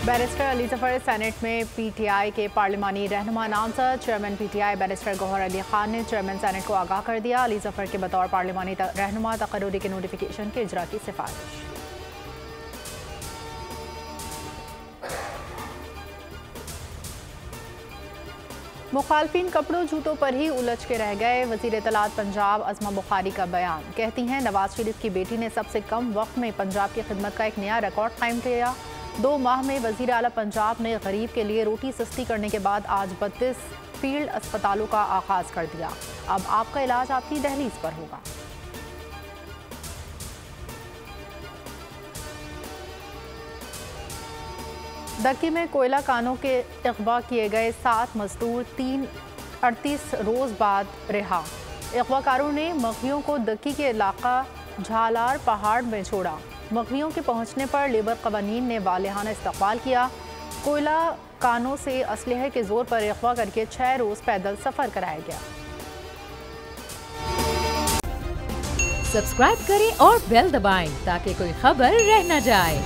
Barrister Ali Zafar senate में PTI के पार्लिमानी रहनुमा नामजद। Chairman PTI barrister Gauhar Ali Khan ने चेयरमैन सेनेट को आगाह कर दिया। अली जफर के बतौर पार्लिमानी रहनुमा तकर्रुरी के नोटिफिकेशन के इजरा की सिफारिश। मुखालफिन कपड़ों जूतों पर ही उलझ के रह गए। वज़ीर इत्तलात पंजाब अज़मा बुखारी का बयान। कहती हैं नवाज शरीफ की बेटी ने सबसे कम वक्त में पंजाब की खिदमत का एक नया रिकॉर्ड कायम किया। 2 माह में वज़ीर आला पंजाब ने गरीब के लिए रोटी सस्ती करने के बाद आज 32 फील्ड अस्पतालों का आगाज कर दिया। अब आपका इलाज आपकी दहलीज पर होगा। दक्की में कोयला कानों के अगवा किए गए 7 मजदूर 38 रोज बाद रिहा। अगवाकारों ने मगहियों को दक्की के इलाका झालार पहाड़ में छोड़ा। मगहियों के पहुंचने पर लेबर कवानीन ने वालिहाना इस्तकबाल किया। कोयला कानों से असलहे के जोर पर अगवा करके 6 रोज पैदल सफर कराया गया। सब्सक्राइब करें और बेल दबाएं ताकि कोई खबर रह न जाए।